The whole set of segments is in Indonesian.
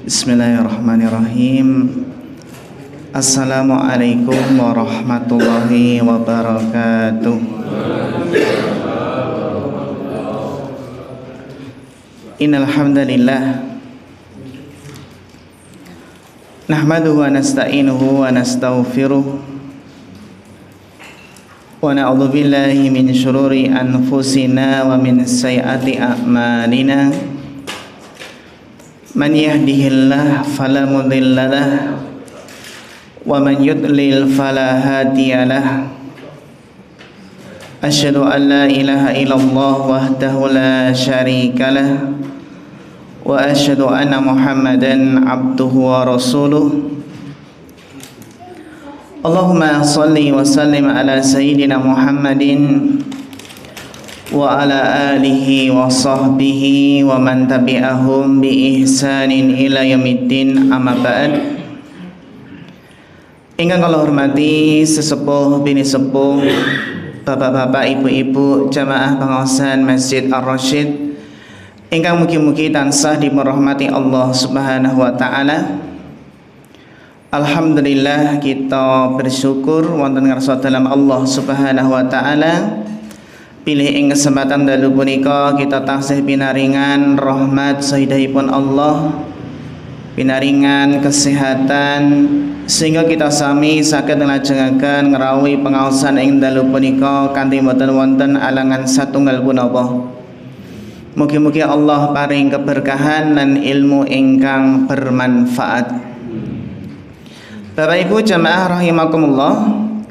Bismillahirrahmanirrahim. Assalamualaikum warahmatullahi wabarakatuh. Innal hamdalillah nahmaduhu wa nasta'inuhu wa nastaghfiruh wa na'udzu billahi min syururi anfusina wa min sayyiati a'malina. Man yahdihillahu fala mudilla lahu wa man yudlil fala hadiyalah. Asyhadu an la ilaha illallah wahdahu la syarikalah wa asyhadu anna Muhammadan abduhu wa rasuluh. Allahumma salli wa sallim ala sayyidina Muhammadin wa ala alihi wa sahbihi wa man tabi'ahum bi ihsanin ila yaumiddin, amma ba'd. Ingkang kula hormati sesepuh bini sepuh, bapak-bapak, ibu-ibu, jamaah pengawasan Masjid Ar-Rasyid ingkang mugi-mugi tansah dimerahmati Allah Subhanahu wa taala. Alhamdulillah, kita bersyukur wonten ngarsa dalam Allah Subhanahu wa taala pilih ing kesempatan dalu punika kita taksih pinaringan rahmat sahidahipun Allah, pinaringan kesehatan sehingga kita sami saged nglajengaken ngrawuhi pengaosan ing dalu punika kanthi boten wonten alangan satunggal punapa. Mugi-mugi Allah paring keberkahan lan ilmu ingkang bermanfaat. Bapak Ibu jamaah rahimakumullah,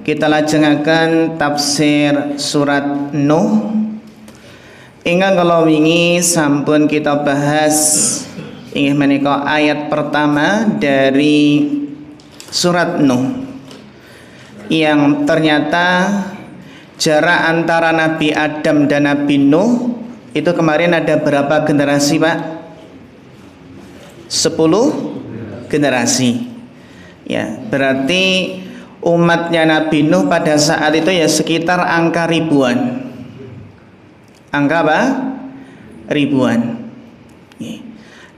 kita lajengaken tafsir surat Nuh ingkang kala wingi sampun kita bahas inggih menika ayat pertama dari surat Nuh, yang ternyata jarak antara Nabi Adam dan Nabi Nuh itu kemarin ada berapa generasi, Pak? 10 generasi. Ya, berarti umatnya Nabi Nuh pada saat itu ya sekitar angka ribuan. Angka apa? Ribuan.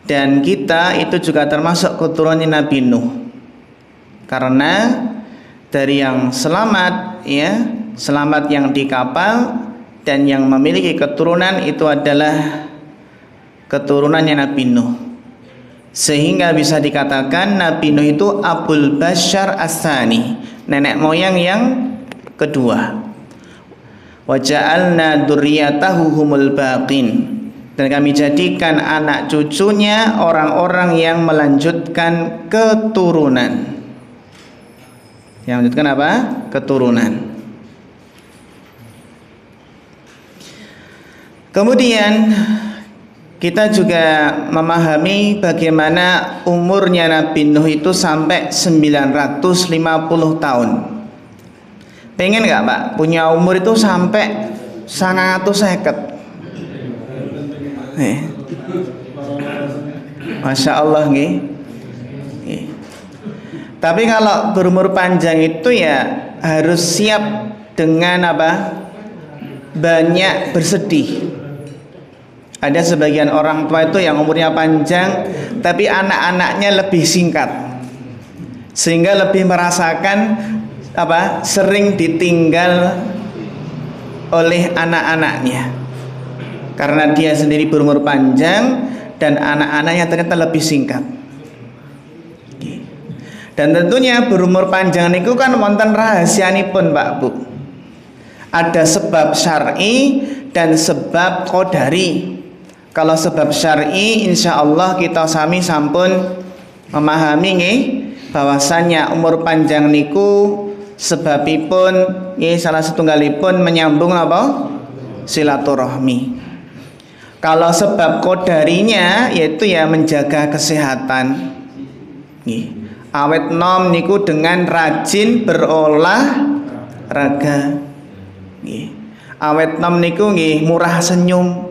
Dan kita itu juga termasuk keturunan Nabi Nuh. Karena dari yang selamat, ya, selamat yang di kapal dan yang memiliki keturunan itu adalah keturunannya Nabi Nuh. Sehingga bisa dikatakan Nabi Nuh itu Abul Bashar As-Tsani, nenek moyang yang kedua. Wa ja'alna dzurriyyatahu humul baqin, dan kami jadikan anak cucunya orang-orang yang melanjutkan keturunan. Yang melanjutkan apa? Keturunan. Kemudian kita juga memahami bagaimana umurnya Nabi Nuh itu sampai 950 tahun. Pengen gak Pak punya umur itu sampai 150? Masya Allah nih. Tapi kalau berumur panjang itu ya harus siap dengan apa? Banyak bersedih. Ada sebagian orang tua itu yang umurnya panjang tapi anak-anaknya lebih singkat, sehingga lebih merasakan apa? Sering ditinggal oleh anak-anaknya karena dia sendiri berumur panjang dan anak-anaknya ternyata lebih singkat. Dan tentunya berumur panjang itu kan wonten rahasianipun, Pak Bu. Ada sebab syar'i dan sebab qadari. Kalau sebab syar'i insya Allah kita sami sampun memahami nih bahwasannya umur panjang niku sebabipun ya salah setunggalipun menyambung apa? Silaturahmi. Kalau sebab qadarinya yaitu ya menjaga kesehatan. Nih, awet nom niku dengan rajin berolahraga. Nih, awet nom niku nggih murah senyum.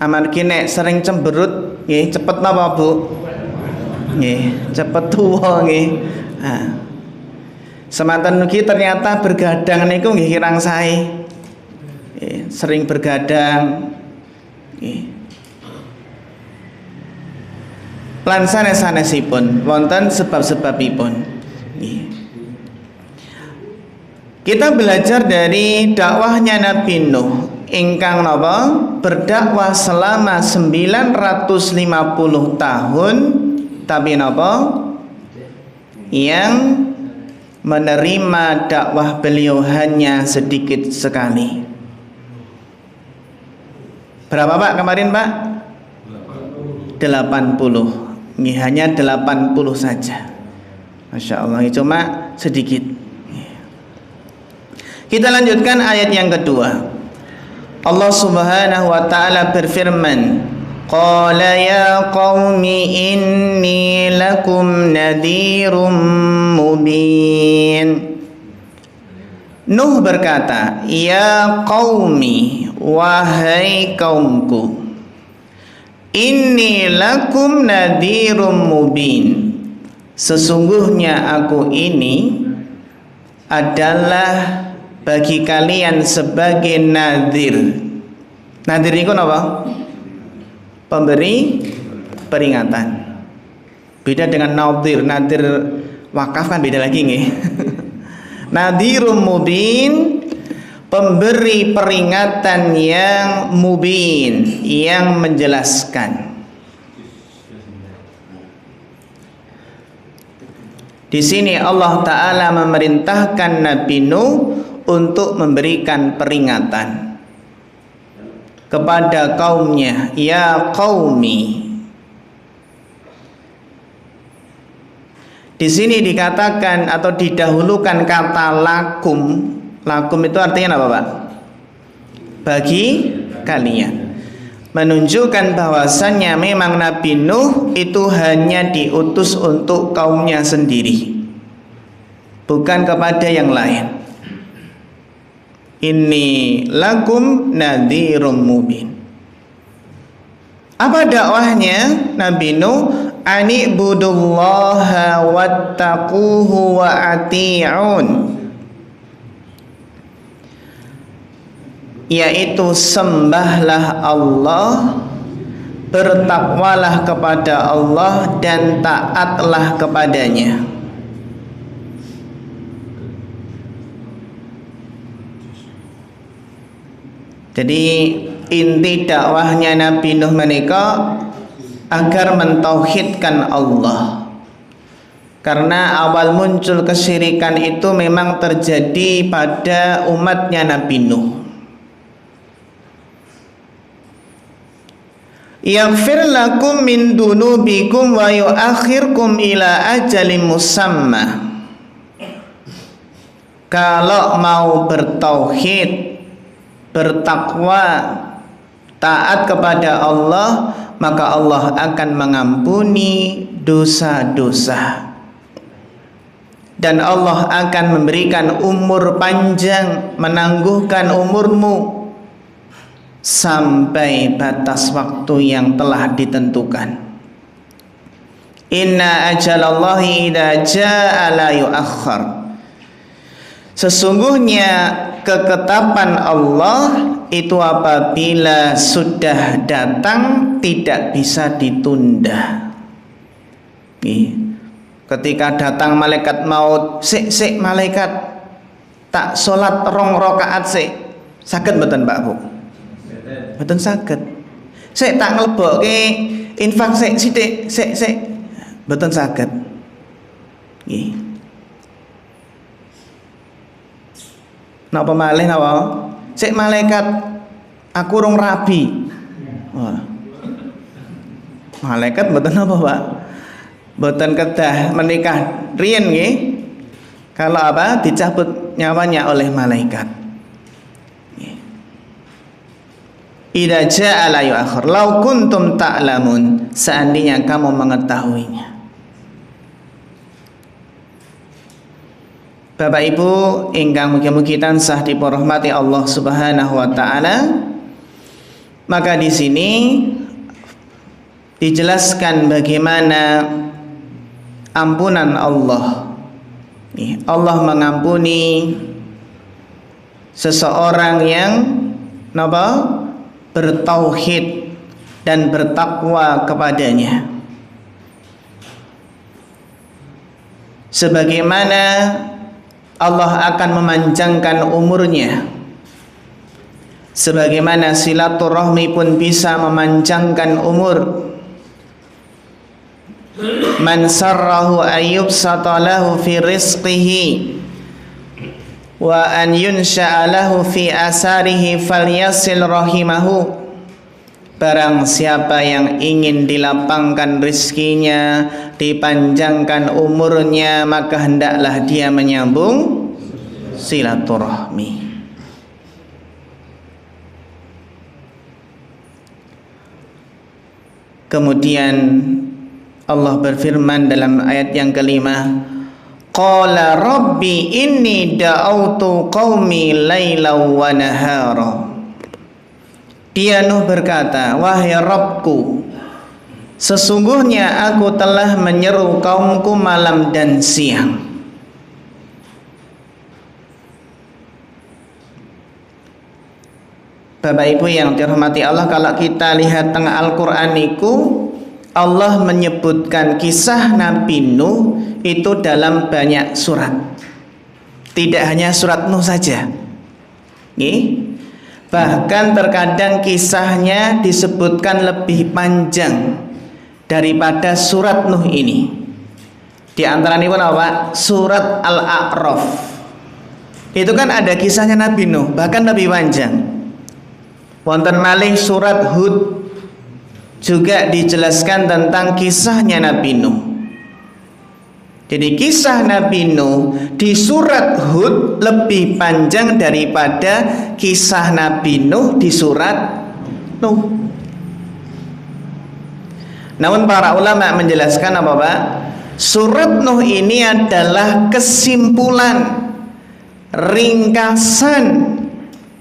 Amargi nek sering cemberut nggih cepet napa Bu? Nggih, cepet tuwa nggih. Nah. Semanten ugi ternyata bergadang niku nggih kirang sae. Sering bergadang. lan sanes-sanesipun wonten sebab-sebabipun. Kita belajar dari dakwahnya Nabi Nuh ingkang napa berdakwah selama 950 tahun, tapi napa yang menerima dakwah beliau hanya sedikit sekali. Berapa Pak kemarin Pak? 80. Ini hanya 80 saja. Masya Allah, cuma sedikit. Kita lanjutkan ayat yang kedua. Allah Subhanahu wa taala berfirman, Qala ya qaumi inni lakum nadhirum mubin. Nuh berkata, ya qaumi, wahai kaumku, inni lakum nadhirum mubin. Sesungguhnya aku ini adalah bagi kalian sebagai nadhir. Nadhir itu apa? Pemberi peringatan. Beda dengan nadhir. Nadhir wakaf kan beda lagi nih. Nadhirum mubin, pemberi peringatan yang mubin, yang menjelaskan. Di sini Allah Ta'ala memerintahkan Nabi Nuh untuk memberikan peringatan kepada kaumnya, ya qaumi. Di sini dikatakan atau didahulukan kata lakum. Lakum itu artinya apa Pak? Bagi kalian. Menunjukkan bahwasannya memang Nabi Nuh itu hanya diutus untuk kaumnya sendiri, bukan kepada yang lain. Inni lakum nadhirum mubin. Apa dakwahnya Nabi Nuh? Ani'budullaha wattaquhu wa ati'un, yaitu sembahlah Allah, bertakwalah kepada Allah dan taatlah kepadanya. Jadi inti dakwahnya Nabi Nuh menika agar mentauhidkan Allah. Karena awal muncul kesyirikan itu memang terjadi pada umatnya Nabi Nuh. Yaghfir lakum min dunubikum wa yuakhirkum ila ajalin musamma. Kalau mau bertauhid, bertakwa, taat kepada Allah, maka Allah akan mengampuni dosa-dosa. Dan Allah akan memberikan umur panjang, menangguhkan umurmu sampai batas waktu yang telah ditentukan. Inna ajalallahi idza jaa la yuakhkhar. Sesungguhnya keketapan Allah itu apabila sudah datang tidak bisa ditunda. Ketika datang malaikat maut, sik malaikat tak sholat rong rakaat sik, saged mboten Pak Bu? Mboten saged. Sik tak nglebokke infak sik sithik, sik mboten saged. Nggih. Napa malih napa? Sik malaikat aku rong rabi. Wah. Malaikat mboten apa, Pak? Mboten kedah menikah riyen nggih. Kalau apa? Dicabut nyawanya oleh malaikat. Idza jaa la yu'akhir. Lau kuntum ta'lamun. Seandainya kamu mengetahuinya. Bapak Ibu ingkang mugi-mugi tansah diporahmati Allah Subhanahu wa taala, maka di sini dijelaskan bagaimana ampunan Allah. Allah mengampuni seseorang yang bertauhid dan bertakwa kepadanya. sebagaimana Allah akan memanjangkan umurnya, sebagaimana silaturahmi pun bisa memanjangkan umur. Man sarrahu ayyub satalahu fi rizqihi wa an yunsha'a lahu fi asarihi falyasil rahimahu. Barang siapa yang ingin dilapangkan rizkinya, dipanjangkan umurnya, maka hendaklah dia menyambung silaturahmi. Kemudian Allah berfirman dalam ayat yang kelima, Qala Rabbi inni da'autu qaumi laylaw wa nahara. Dia Nuh berkata, wahai Rabbku, sesungguhnya aku telah menyeru kaumku malam dan siang. Bapak Ibu yang dirahmati Allah, kalau kita lihat tengah Al-Quran itu, Allah menyebutkan kisah Nabi Nuh itu dalam banyak surat. Tidak hanya surat Nuh saja. Bahkan terkadang kisahnya disebutkan lebih panjang daripada surat Nuh ini. Di antara ini apa? Surat Al-A'raf. Itu kan ada kisahnya Nabi Nuh, bahkan lebih panjang. Wonten malih surat Hud juga dijelaskan tentang kisahnya Nabi Nuh. Jadi kisah Nabi Nuh di surat Hud lebih panjang daripada kisah Nabi Nuh di surat Nuh. Namun para ulama menjelaskan apa Pak? Surat Nuh ini adalah kesimpulan, ringkasan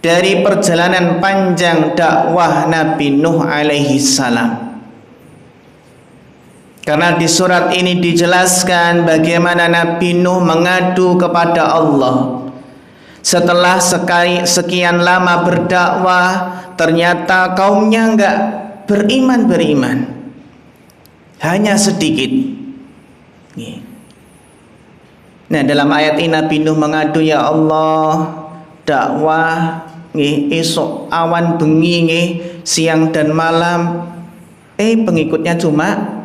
dari perjalanan panjang dakwah Nabi Nuh alaihi salam. Karena di surat ini dijelaskan bagaimana Nabi Nuh mengadu kepada Allah. Setelah sekian lama berdakwah, ternyata kaumnya enggak beriman. Hanya sedikit. Nah, dalam ayat ini Nabi Nuh mengadu, ya Allah, dakwah esok awan bengi siang dan malam, pengikutnya cuma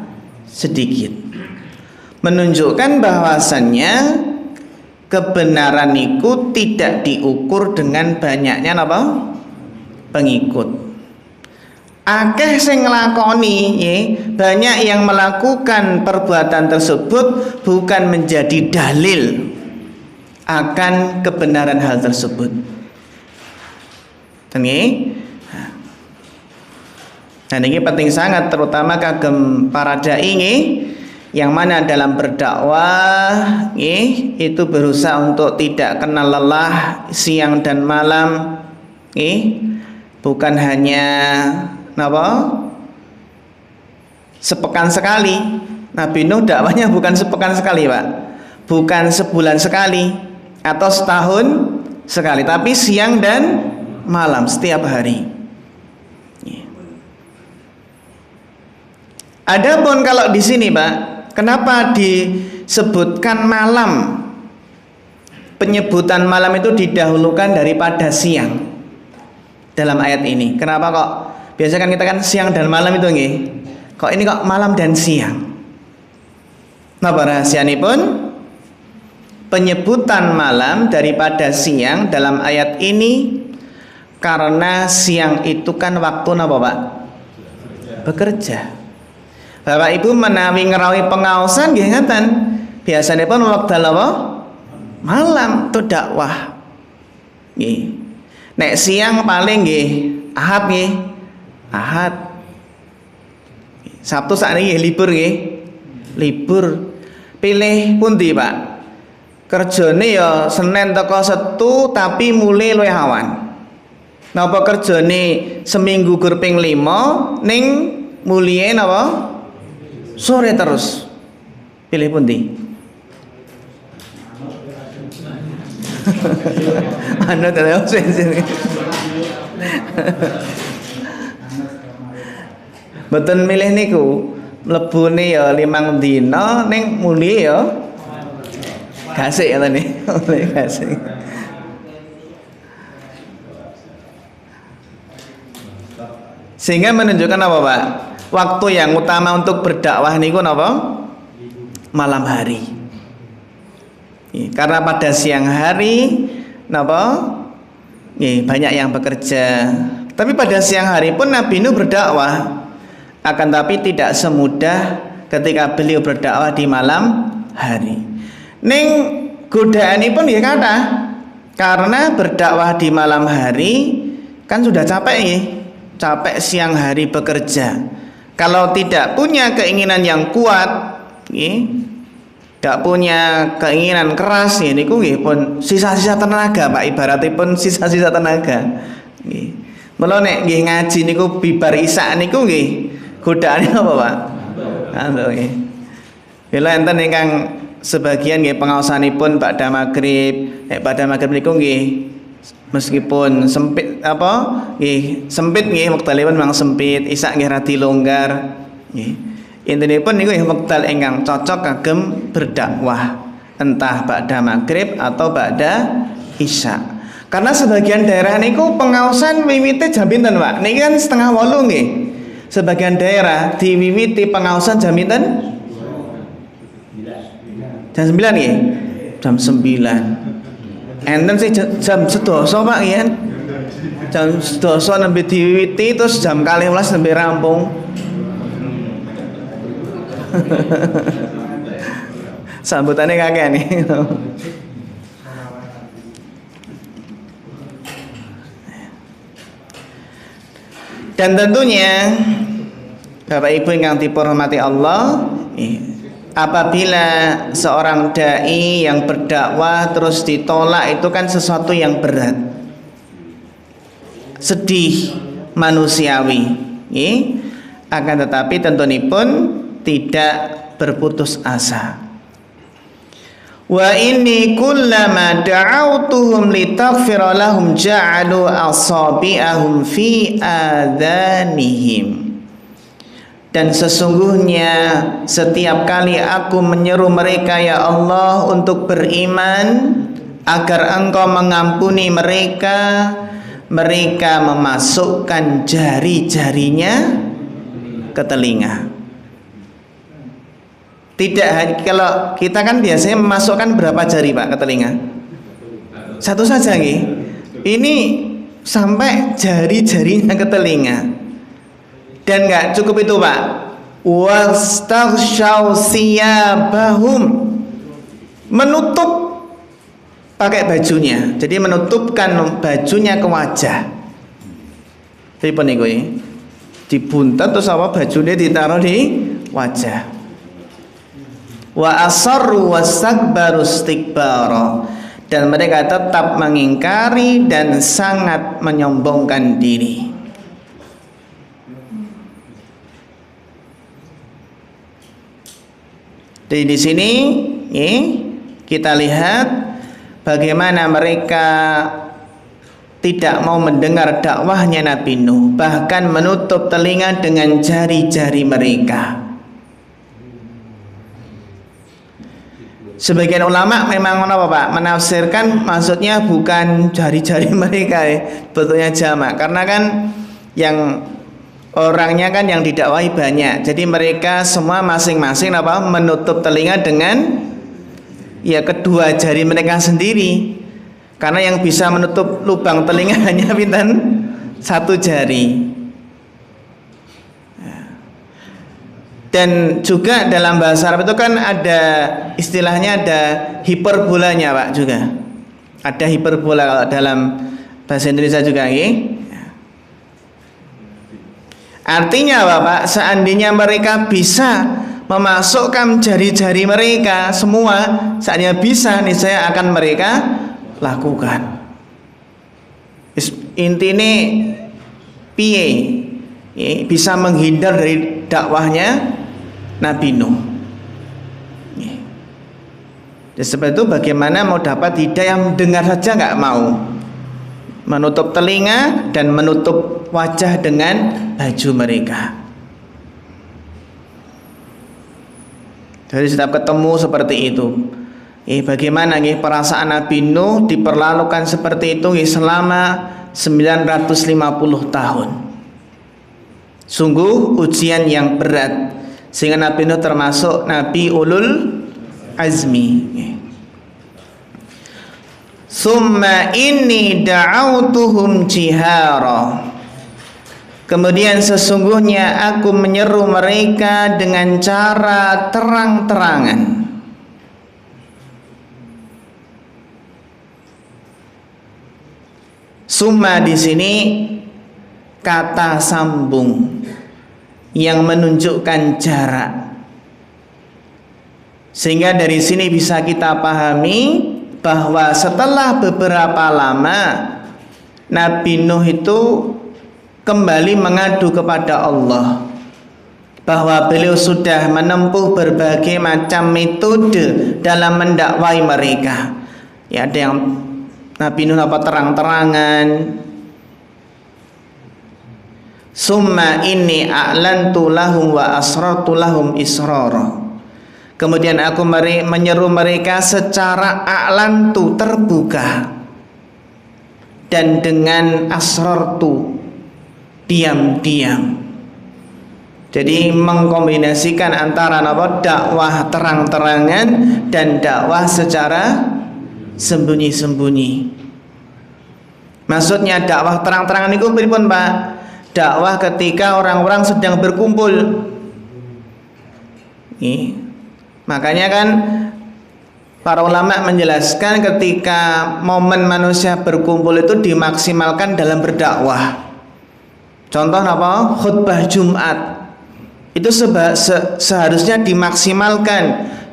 sedikit, menunjukkan bahwasannya kebenaran itu tidak diukur dengan banyaknya apa? Pengikut. Akeh sing nglakoni, banyak yang melakukan perbuatan tersebut bukan menjadi dalil akan kebenaran hal tersebut. Dan ini penting sangat, terutama kagem para dai yang mana dalam berdakwah itu berusaha untuk tidak kenal lelah siang dan malam, bukan hanya sepekan sekali. Nabi Nuh dakwahnya bukan sepekan sekali Pak, bukan sebulan sekali atau setahun sekali, tapi siang dan malam setiap hari. Adapun kalau di sini Pak, kenapa disebutkan malam? Penyebutan malam itu didahulukan daripada siang dalam ayat ini. Kenapa kok? Biasa kan kita kan siang dan malam itu kok ini kok malam dan siang? Napa rahasianipun? Penyebutan malam daripada siang dalam ayat ini karena siang itu kan waktu napa Pak? Bekerja. Bapak Ibu menawi ngerawi pengaosan nggih ngaten. Biasanipun wekdal apa? Malam tu dakwah. Nggih. Nek siang paling nggih Ahad nggih. Ahad. Sabtu sakniki libur nggih. Libur. Pilih pundi Pak? Kerjane ya Senin teko Setu tapi mulai luwih awan. Napa kerjane seminggu gur ping 5 ning mulie napa? Sore terus. Pilih pundi? Anu terus sini. Mboten milih niku. Mlebune ya 5 dina ning mulie ya gasik ya tadi. Oleh gasik. Sehingga menunjukkan apa Pak? Waktu yang utama untuk berdakwah niku napa? Malam hari. Karena pada siang hari napa? Banyak yang bekerja. Tapi pada siang hari pun Nabi Nuh berdakwah. Akan tapi tidak semudah ketika beliau berdakwah di malam hari. Ning godaanipun nggih kathah. Karena berdakwah di malam hari kan sudah capek nggih. Capek siang hari bekerja. Kalau tidak punya keinginan yang kuat, tidak punya keinginan keras, niku nggih pun sisa-sisa tenaga Pak, ibaratipun sisa-sisa tenaga. Mula nek nggih ngaji niku bibar isak niku nggih godaane apa Pak? Nggih. Bila enten ingkang sebagian nggih pengaosanipun pada maghrib, pada maghrib niku nggih meskipun sempit apa nggih sempit nggih wektalipun memang sempit, isak nggih radi longgar nggih. Intinipun niku wektal ingkang cocok kagem berdakwah entah ba'da maghrib atau ba'da isya. Karena sebagian daerah niku pengaosan wiwite jam pinten Pak? Niki kan 7:30 nggih. Sebagian daerah diwiwiti pengaosan jam pinten? Jam 9 nggih. Jam 9. Enten sih jam 12 Pak ya. Jam 12 nembe diwiwiti terus jam 12 nembe rampung. Sambutannya kakek nih. Dan tentunya Bapak Ibu yang dihormati Allah, apabila seorang dai yang berdakwah terus ditolak itu kan sesuatu yang berat, sedih, manusiawi, akan tetapi tentunipun tidak berputus asa. Wa inni kullama da'awtuhum litaghfira lahum ja'alu asabi'ahum fi adhanihim. Dan sesungguhnya setiap kali aku menyeru mereka ya Allah untuk beriman agar Engkau mengampuni mereka, mereka memasukkan jari-jarinya ke telinga. Tidak, kalau kita kan biasanya memasukkan berapa jari Pak ke telinga? Satu saja nih. Ini sampai jari-jarinya ke telinga. Dan nggak cukup itu Pak. Wastaghshaw siyabahum, menutup pakai bajunya. Jadi menutupkan bajunya ke wajah. Jadi peniku dibuntat terus apa bajunya ditaruh di wajah. Wa asarru wastakbaru istikbara, dan mereka tetap mengingkari dan sangat menyombongkan diri. Jadi di sini kita lihat bagaimana mereka tidak mau mendengar dakwahnya Nabi Nuh, bahkan menutup telinga dengan jari-jari mereka. Sebagian ulama memang Pak menafsirkan maksudnya bukan jari-jari mereka betulnya jamak, karena kan yang orangnya kan yang didakwahi banyak, jadi mereka semua masing-masing menutup telinga dengan kedua jari mereka sendiri, karena yang bisa menutup lubang telinga hanya pinten satu jari. Dan juga dalam bahasa Arab itu kan ada istilahnya, ada hiperbolanya Pak juga. Ada hiperbola kalau dalam bahasa Indonesia juga Artinya apa Pak? Seandainya mereka bisa memasukkan jari-jari mereka semua, seandainya bisa nih saya akan mereka lakukan. Intinya piye? Bisa menghindar dari dakwahnya Nabi Nuh. Dan seperti itu bagaimana mau dapat hidayah, mendengar saja nggak mau, menutup telinga dan menutup wajah dengan baju mereka. Jadi setiap ketemu seperti itu. Bagaimana perasaan Nabi Nuh diperlakukan seperti itu selama 950 tahun. Sungguh ujian yang berat, sehingga Nabi Nuh termasuk Nabi ulul azmi. Summa inni da'autuhum jihara. Kemudian sesungguhnya aku menyeru mereka dengan cara terang-terangan. Summa di sini kata sambung yang menunjukkan jarak. Sehingga dari sini bisa kita pahami bahwa setelah beberapa lama Nabi Nuh itu kembali mengadu kepada Allah, bahwa beliau sudah menempuh berbagai macam metode dalam mendakwai mereka. Ya, ada yang Nabi Nuh terang-terangan. Summa inni a'lantu lahum wa asrartu lahum israra. Kemudian aku menyeru mereka secara a'lantu, terbuka, dan dengan asrartu, diam-diam. Jadi mengkombinasikan antara dakwah terang-terangan dan dakwah secara sembunyi-sembunyi. Maksudnya dakwah terang-terangan itu pripun, Pak? Dakwah ketika orang-orang sedang berkumpul. Makanya kan para ulama menjelaskan ketika momen manusia berkumpul itu dimaksimalkan dalam berdakwah. Contoh apa? Khutbah Jumat. Itu seharusnya dimaksimalkan.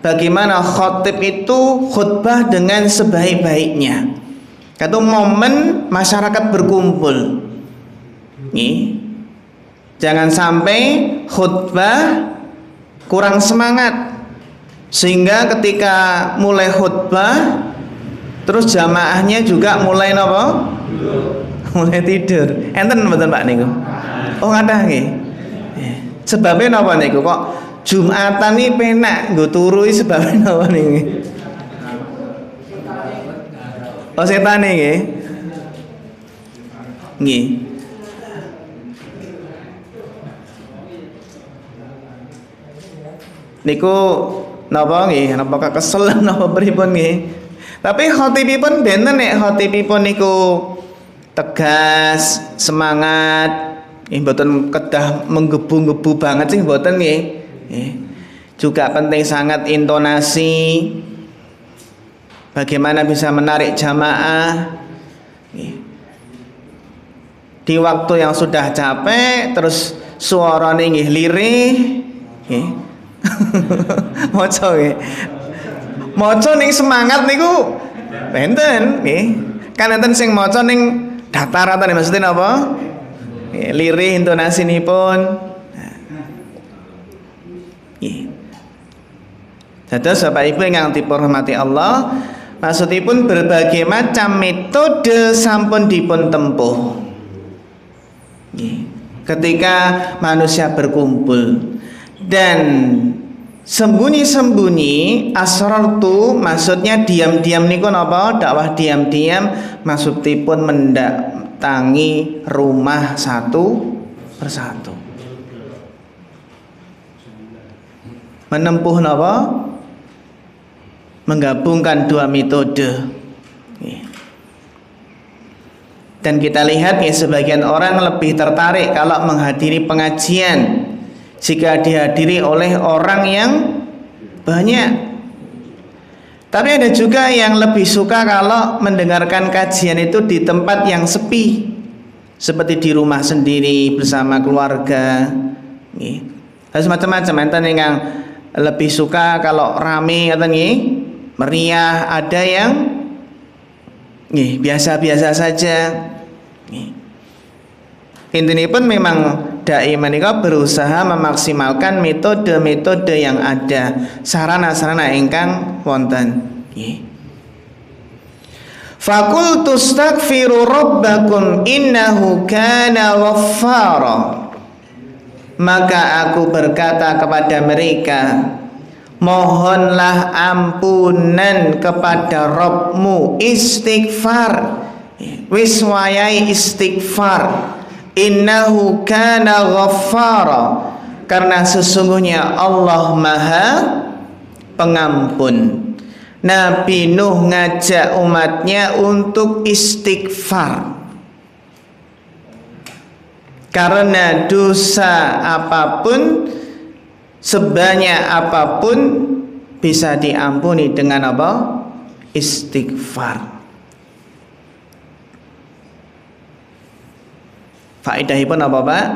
Bagaimana khotib itu khutbah dengan sebaik-baiknya. Itu momen masyarakat berkumpul. Jangan sampai khutbah kurang semangat, sehingga ketika mulai khutbah terus jamaahnya juga mulai mulai tidur. Enten mboten Pak niku? Oh ngadah nggih. Sebabnya napa niku kok Jumatan ini penak nggo turu sebabnya napa niki? Oh setan nggih. Nggih. Niku napa nggih? Napa kesel napa pripun nggih? Tapi khotibipun benten nek khotibipun niku tegas, semangat, mboten kedah menggebu-gebu banget sih mboten nggih. Juga penting sangat intonasi, bagaimana bisa menarik jamaah. Di waktu yang sudah capek terus suarane nggih lirih nggih. Maca nggih. Maca ning semangat niku benten nggih. Kan enten sing maca ning datar-datar maksudnya napa? Lirih intonasinipun. Dados Bapak Ibu yang dihormati Allah, maksudipun berbagai macam metode sampun dipun tempuh ketika manusia berkumpul. Dan sembunyi-sembunyi, asrartu maksudnya diam-diam niku napa? Dakwah diam-diam maksudipun mendatangi rumah satu persatu. Menempuh napa? Menggabungkan dua metode. Dan kita lihat sebagian orang lebih tertarik kalau menghadiri pengajian jika dihadiri oleh orang yang banyak. Tapi ada juga yang lebih suka kalau mendengarkan kajian itu di tempat yang sepi, seperti di rumah sendiri bersama keluarga. Terus macam-macam. Enten yang lebih suka kalau rame atau meriah, ada yang biasa-biasa saja. Intinya pun memang dai menika berusaha memaksimalkan metode-metode yang ada, sarana-sarana ingkang wonten. Faqultu astaghfiru rabbakum innahu kana ghaffara. Maka aku berkata kepada mereka, mohonlah ampunan kepada Rabbmu, istighfar, wis wayahe istighfar. Innahu kana ghaffara, karena sesungguhnya Allah Maha Pengampun. Nabi Nuh ngajak umatnya untuk istighfar, karena dosa apapun, sebanyak apapun, bisa diampuni dengan apa? Istighfar. Faedahipun apa, Pak?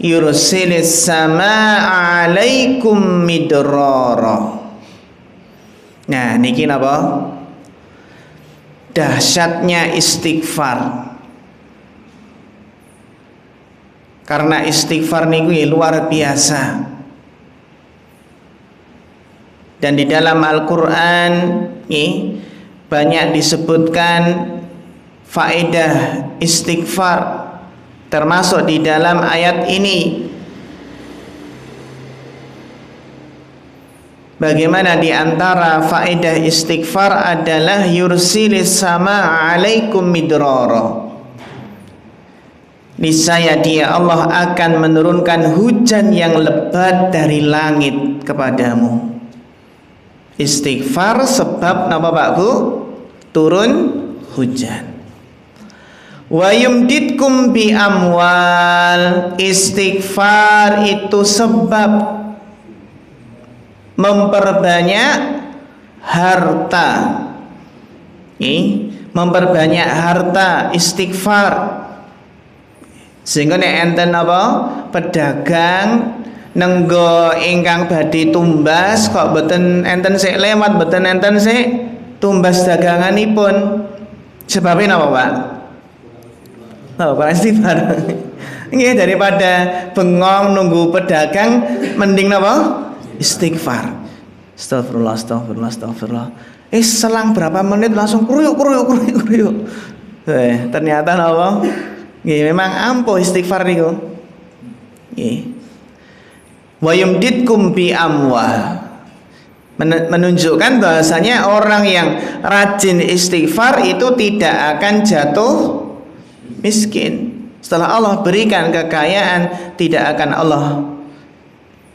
Yursilis samaa 'alaikum midrara. Nah, niki napa? Dahsyatnya istighfar. Karena istighfar niku luar biasa. Dan di dalam Al-Qur'an banyak disebutkan faedah istighfar, termasuk di dalam ayat ini. Bagaimana di antara faedah istighfar adalah yursilis sama 'alaikum midrara. Niscaya dia Allah akan menurunkan hujan yang lebat dari langit kepadamu. Istighfar sebab napa Pak Bu? Turun hujan. Wa yumditkum bi amwal. Istighfar itu sebab memperbanyak harta. Memperbanyak harta istighfar. Sehingga nek enten apa? Pedagang nenggo ingkang badhe tumbas kok boten enten sik lewat, boten enten sik tumbas daganganipun. Sebabnya napa, Pak? Oh, Pak istighfar. Nggih, daripada bengong nunggu pedagang mending napa? Istighfar. Astagfirullah, astagfirullah, astagfirullah. Selang berapa menit langsung kruyuk. Ternyata napa? Nggih, memang ampuh istighfar niku. Nggih. Wa yumditkum bi amwal. Menunjukkan bahasanya orang yang rajin istighfar itu tidak akan jatuh miskin. Setelah Allah berikan kekayaan, tidak akan Allah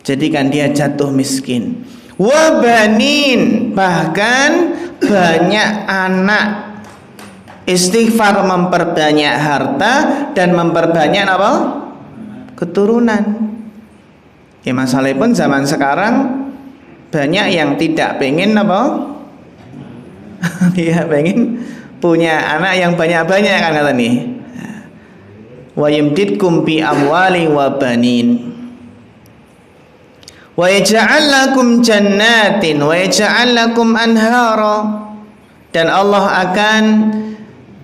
jadikan dia jatuh miskin. Wa banin, bahkan banyak anak. Istighfar memperbanyak harta dan memperbanyak apa? Keturunan. Ya, masalah pun zaman sekarang banyak yang tidak pengen apa? Dia pengen punya anak yang banyak-banyak kan kata nih. Wa yumditkum bi amwali wa banin. Wa yaj'al lakum jannatin wa yaj'al lakum anhara. Dan Allah akan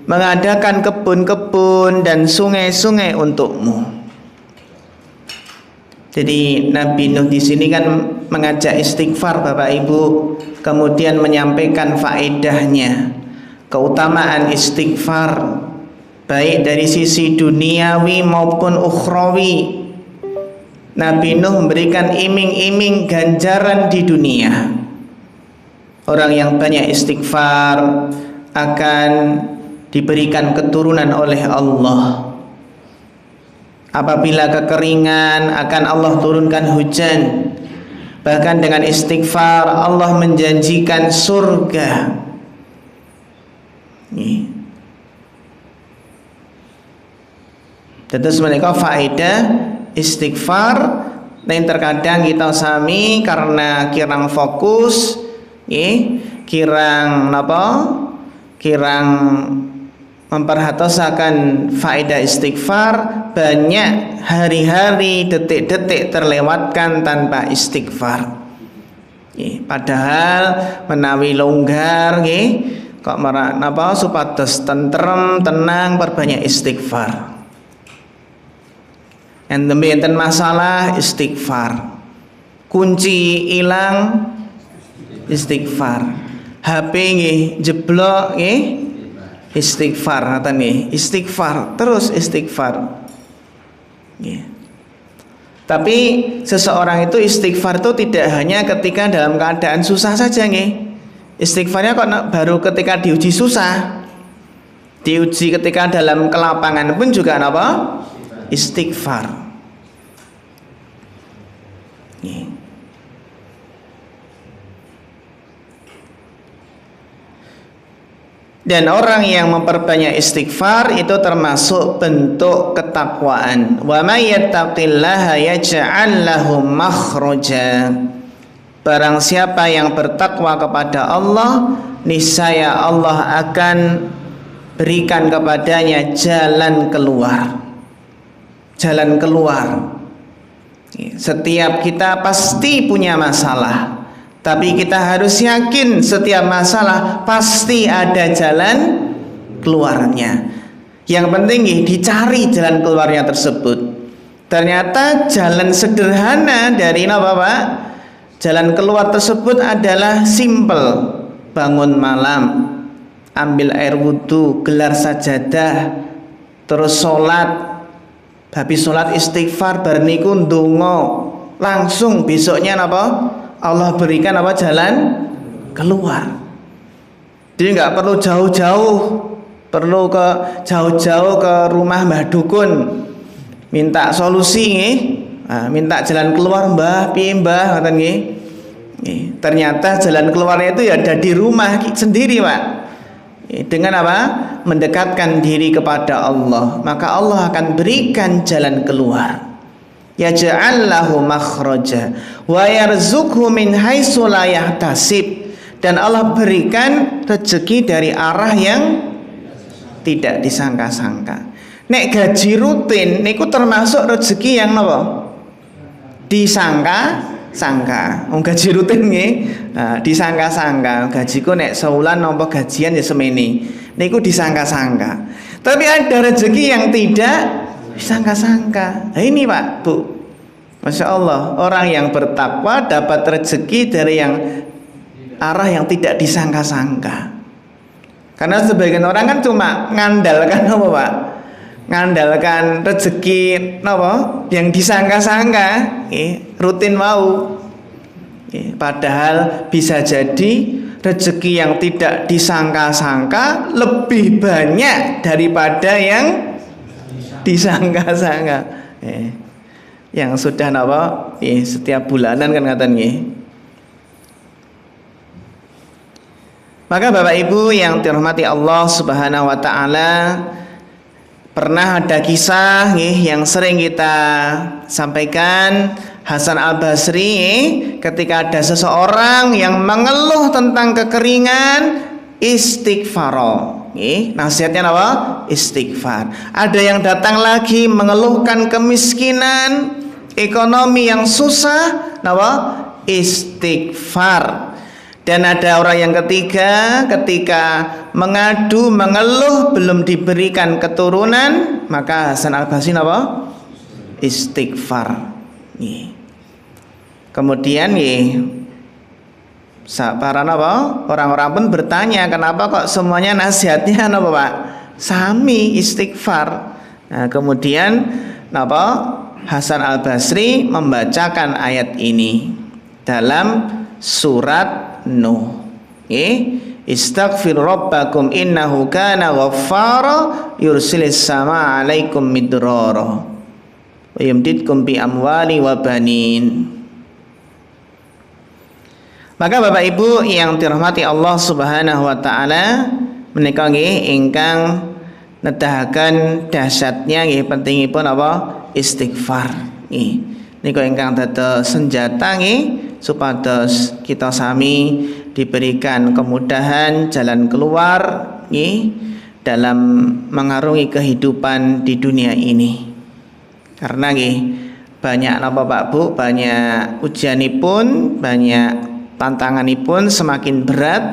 mengadakan kebun-kebun dan sungai-sungai untukmu. Jadi Nabi Nuh di sini kan mengajak istighfar Bapak Ibu, kemudian menyampaikan faedahnya, keutamaan istighfar baik dari sisi duniawi maupun ukhrawi. Nabi Nuh memberikan iming-iming ganjaran di dunia. Orang yang banyak istighfar akan diberikan keturunan oleh Allah. Apabila kekeringan akan Allah turunkan hujan. Bahkan dengan istighfar Allah menjanjikan surga. Terus menika faedah istighfar yang terkadang kita sami karena kirang fokus, kirang memperhatosaken faedah istighfar, banyak hari-hari, detik-detik terlewatkan tanpa istighfar. Padahal menawi longgar kok supados tentrem, tenang, perbanyak istighfar. Enten masalah istighfar. Kunci hilang istighfar. HP jeblok istighfar, istighfar, terus istighfar. Tapi seseorang itu istighfar itu tidak hanya ketika dalam keadaan susah saja nggih. Istighfarnya kok baru ketika diuji susah. Diuji ketika dalam kelapangan pun juga apa? Istighfar. Nggih. Dan orang yang memperbanyak istighfar itu termasuk bentuk ketakwaan. Wa may yattaqillaha yaj'al lahu makhraja. Barang siapa yang bertakwa kepada Allah, niscaya Allah akan berikan kepadanya jalan keluar. Jalan keluar. Setiap kita pasti punya masalah. Tapi kita harus yakin setiap masalah pasti ada jalan keluarnya. Yang penting dicari jalan keluarnya tersebut. Ternyata jalan sederhana dari apa Pak? Jalan keluar tersebut adalah simple. Bangun malam, ambil air wudhu, gelar sajadah, terus sholat. Habis sholat istighfar, bar niku ndonga. Langsung besoknya apa? Allah berikan apa? Jalan keluar. Jadi nggak perlu jauh-jauh, perlu ke jauh-jauh ke rumah Mbah Dukun, minta solusi nih, minta jalan keluar Mbah, piye Mbah, ngoten nggih. Ternyata jalan keluarnya itu ya ada di rumah sendiri Pak. Dengan apa? Mendekatkan diri kepada Allah, maka Allah akan berikan jalan keluar. Yaj'al lahu makhraja wa yarzuqhu min haitsu la yahtasib, dan Allah berikan rezeki dari arah yang tidak disangka-sangka. Nek gaji rutin niku termasuk rezeki yang napa? Disangka-sangka. Wong gaji rutin nggih, disangka-sangka. Gajiku nek sewulan nampa gajian ya semene. Niku disangka-sangka. Tapi ada rezeki yang tidak disangka-sangka. Nah ini Pak, Bu, Masya Allah, orang yang bertakwa dapat rezeki dari yang arah yang tidak disangka-sangka. Karena sebagian orang kan cuma ngandalkan apa Pak? Ngandalkan rezeki apa? Yang disangka-sangka, rutin mau. Padahal bisa jadi rezeki yang tidak disangka-sangka lebih banyak daripada yang disangka-sangka. Yang sudah napa? Setiap bulanan kan ngaten nggih. Maka Bapak Ibu yang dirahmati Allah Subhanahu wa taala, pernah ada kisah yang sering kita sampaikan, Hasan Al-Basri ketika ada seseorang yang mengeluh tentang kekeringan, istighfar. Nasihatnya apa? Istighfar. Ada yang datang lagi mengeluhkan kemiskinan, ekonomi yang susah, apa? Istighfar. Dan ada orang yang ketiga, ketika mengadu, mengeluh belum diberikan keturunan, maka Hasan Al-Basri apa? Istighfar. Kemudian para orang-orang pun bertanya, kenapa kok semuanya nasihatnya apa Pak? Sami istighfar. Nah, kemudian Hasan Al-Basri membacakan ayat ini dalam surat Nuh. Istaghfir rabbakum innahu kana ghaffara yursilis sama 'alaikum midrara wa yumdidkum bi amwali wa banin. Maka Bapak Ibu yang dirahmati Allah Subhanahu wa taala, menika nggih ingkang nedahaken dahsyatnya nggih pentingipun apa? Istighfar. Nika ingkang dados senjata nggih supados kita sami diberikan kemudahan jalan keluar nggih dalam mengarungi kehidupan di dunia ini. Karena nggih banyak napa Pak Bu, banyak ujianipun, banyak tantanganipun semakin berat.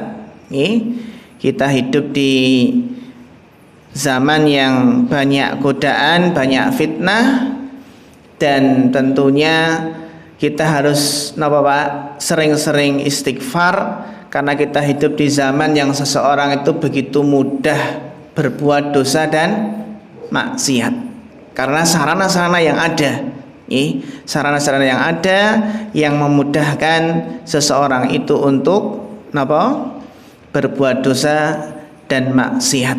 Kita hidup di zaman yang banyak godaan, banyak fitnah, dan tentunya kita harus sering-sering istighfar, karena kita hidup di zaman yang seseorang itu begitu mudah berbuat dosa dan maksiat karena sarana-sarana yang ada. sarana-sarana yang ada yang memudahkan seseorang itu untuk berbuat dosa dan maksiat.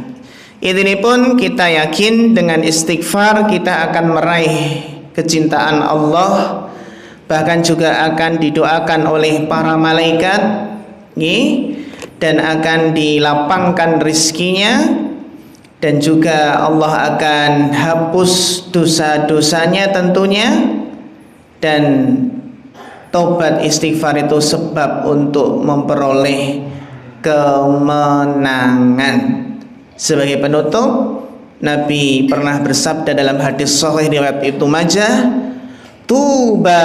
Ini pun kita yakin dengan istighfar kita akan meraih kecintaan Allah, bahkan juga akan didoakan oleh para malaikat, dan akan dilapangkan rizkinya, dan juga Allah akan hapus dosa-dosanya tentunya. Dan taubat istighfar itu sebab untuk memperoleh kemenangan. Sebagai penutup, Nabi pernah bersabda dalam hadis sahih riwayat Ibnu Majah, tuba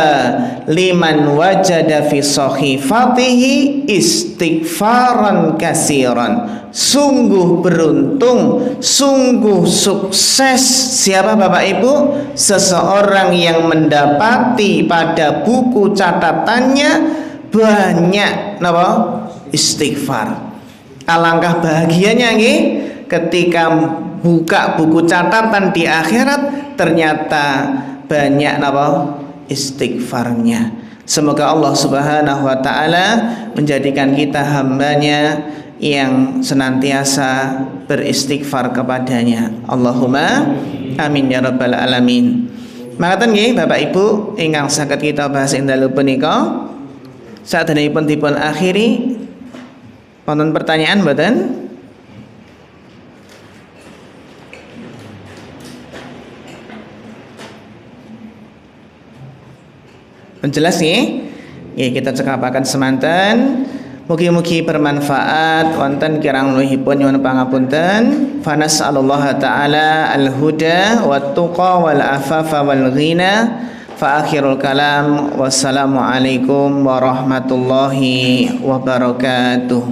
liman wajada fi sahifatihi istighfaran kasiran. Sungguh beruntung, sungguh sukses siapa Bapak Ibu? Seseorang yang mendapati pada buku catatannya banyak istighfar. Alangkah bahagianya ketika buka buku catatan di akhirat ternyata banyak istighfarnya. Semoga Allah Subhanahu wa taala menjadikan kita hambanya yang senantiasa beristighfar kepadanya. Allahumma amin ya rabbal alamin. Makaten nggih Bapak Ibu ingkang saged kita bahas ing dalu punika. Saderengipun dipun akhiri, wonten pertanyaan mboten? Jelas nggih? Nggih kita cekapaken semanten. Mugi-mugi bermanfaat. Wonten kirang luwihipun nyuwun pangapunten. Fanas'alullaha ta'ala al-huda wat tuqa wal afafa wal ghina. Fa akhirul kalam wassalamu alaikum warahmatullahi wabarakatuh.